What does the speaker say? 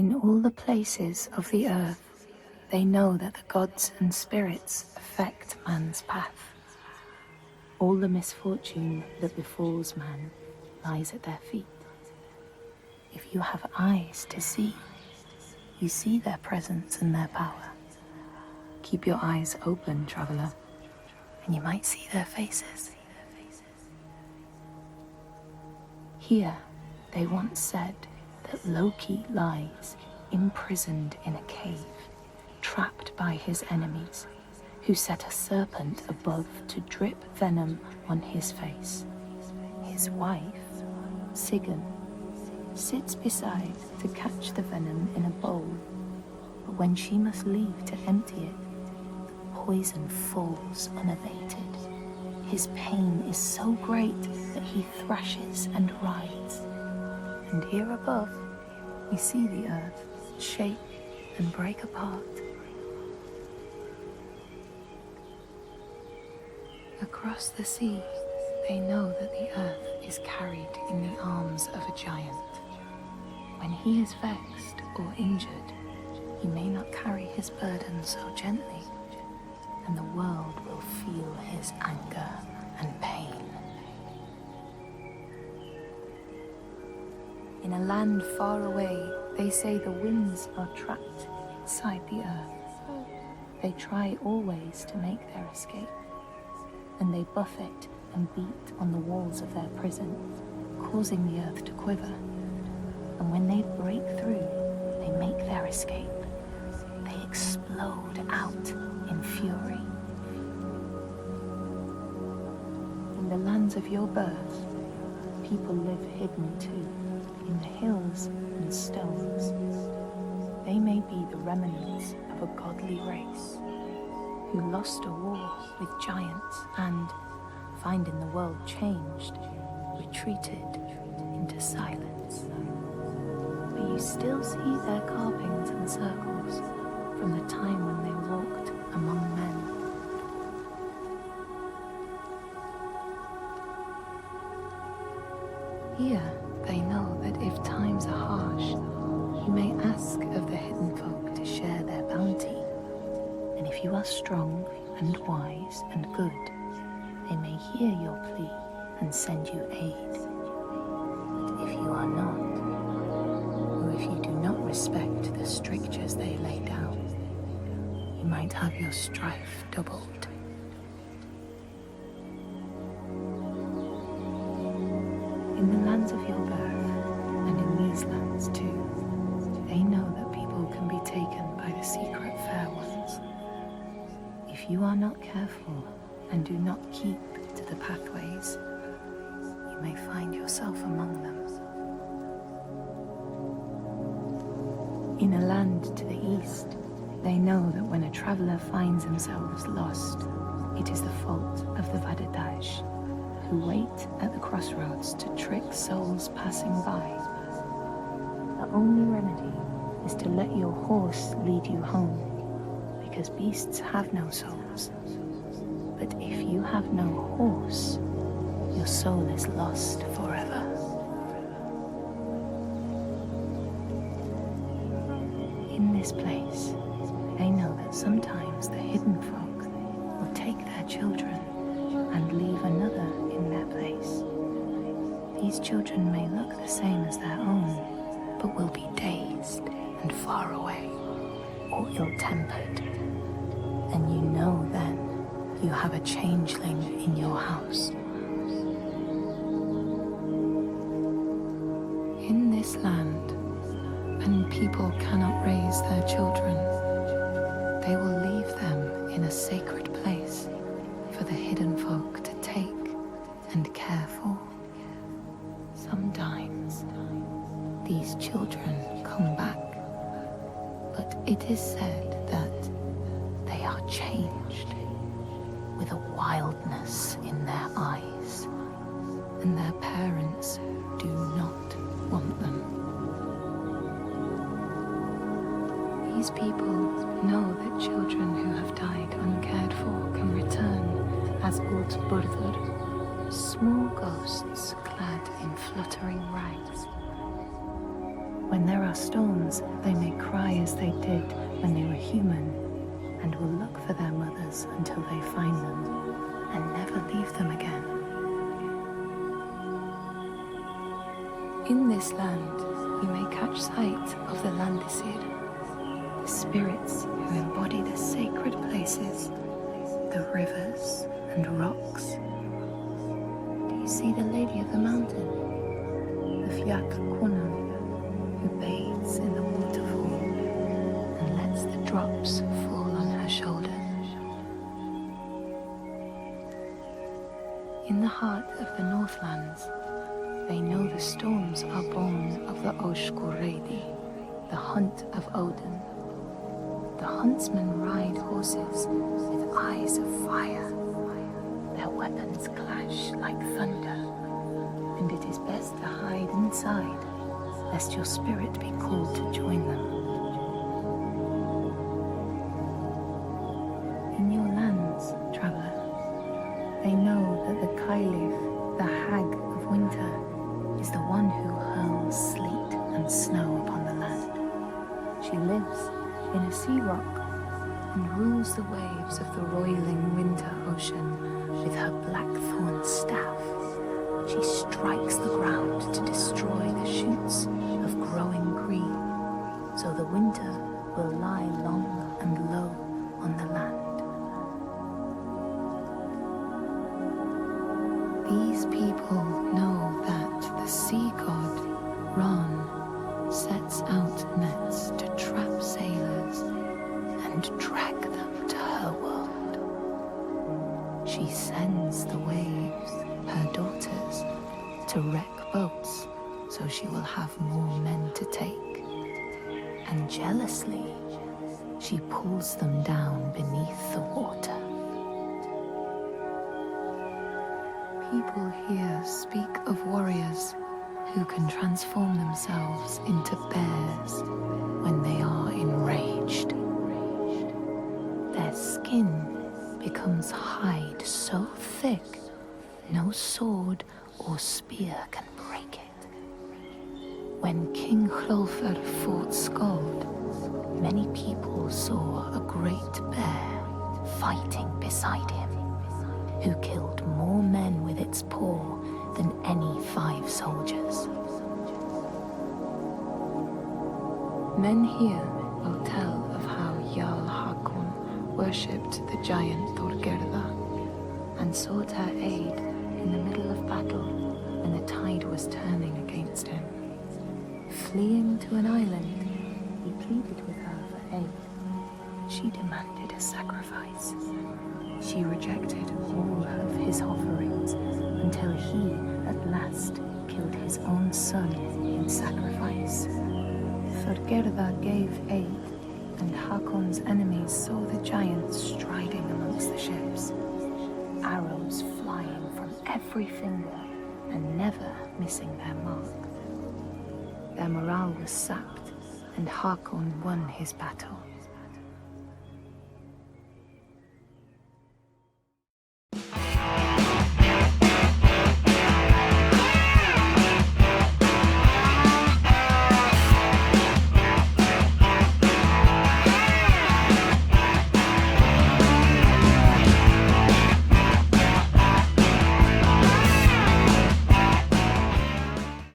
In all the places of the earth, they know that the gods and spirits affect man's path. All the misfortune that befalls man lies at their feet. If you have eyes to see, you see their presence and their power. Keep your eyes open, traveler, and you might see their faces. Here, they once said that Loki lies imprisoned in a cave, trapped by his enemies, who set a serpent above to drip venom on his face. His wife, Sigyn, sits beside to catch the venom in a bowl, but when she must leave to empty it, the poison falls unabated. His pain is so great that he thrashes and writhes. And here above, we see the earth shake and break apart. Across the sea, they know that the earth is carried in the arms of a giant. When he is vexed or injured, he may not carry his burden so gently, and the world will feel his anger and pain. In a land far away, they say the winds are trapped inside the earth. They try always to make their escape, and they buffet and beat on the walls of their prison, causing the earth to quiver. And when they break through, they make their escape. They explode out in fury. In the lands of your birth, people live hidden too, in the hills and stones. They may be the remnants of a godly race who lost a war with giants and, finding the world changed, retreated into silence. But you still see their carvings and circles from the time when they walked among men. Here, they know that if times are harsh, you may ask of the hidden folk to share their bounty. And if you are strong and wise and good, they may hear your plea and send you aid. But if you are not, or if you do not respect the strictures they lay down, you might have your strife doubled. In the lands of your birth, and in these lands too, they know that people can be taken by the secret fair ones. If you are not careful and do not keep to the pathways, you may find yourself among them. In a land to the east, they know that when a traveler finds themselves lost, it is the fault of the Vadadash, who wait at the crossroads to trick souls passing by. The only remedy is to let your horse lead you home, because beasts have no souls. But if you have no horse, your soul is lost forever. In this place, they know that sometimes the hidden folk will take their children and leave another in their place. These children may look the same as their own, but will be dazed and far away, or ill-tempered. And you know then you have a changeling in your house. In this land, when people cannot raise their children, they will leave them in a sacred place for the hidden folk to take and care for. Sometimes these children come back, but it is said that they are changed, with a wildness in their eyes, and their parents do not want them. These people know that children who have died uncared for can return as Útburður, small ghosts clad in fluttering rags. When there are are storms, they may cry as they did when they were human, and will look for their mothers until they find them, and never leave them again. In this land, you may catch sight of the Landdísir, the spirits who embody the sacred places, the rivers and rocks. Do you see the Lady of the Mountain, the Fiat Kunan, who bathes in the waterfall and lets the drops fall on her shoulders? In the heart of the Northlands, they know the storms are born of the Oshkuredi, the hunt of Odin. The huntsmen ride horses with eyes of fire. Their weapons clash like thunder, and it is best to hide inside, lest your spirit be called to join them. In your lands, traveler, they know that the Kailif, the hag of winter, is the one who hurls sleet and snow upon the land. She lives in a sea rock and rules the waves of the roiling winter ocean with her blackthorn staff. She strikes the ground to destroy the shoots of growing green, so the winter will lie long and low on the land. These people know that the sea god, Ran, sets out nets to trap sailors and drag them to her world. She sends the waves, her daughters, to wreck boats so she will have more men to take. And jealously, she pulls them down beneath the water. People here speak of warriors who can transform themselves into bears when they are enraged. Their skin becomes hide so thick, no sword or spear can break it. When King Hrolfr fought Skald, many people saw a great bear fighting beside him, who killed more men with its paw than any 5 soldiers. Men here will tell of how Jarl Hakon worshipped the giant Thorgerða and sought her aid in the middle of battle when the tide was turning against him. Fleeing to an island, he pleaded with her for aid. She demanded a sacrifice. She rejected all of his offerings until he, at last, killed his own son in sacrifice. Thorgerða gave aid, and Hakon's enemies saw the giants striding amongst the ships, arrows flying from every finger and never missing their mark. Their morale was sapped, and Hakon won his battle.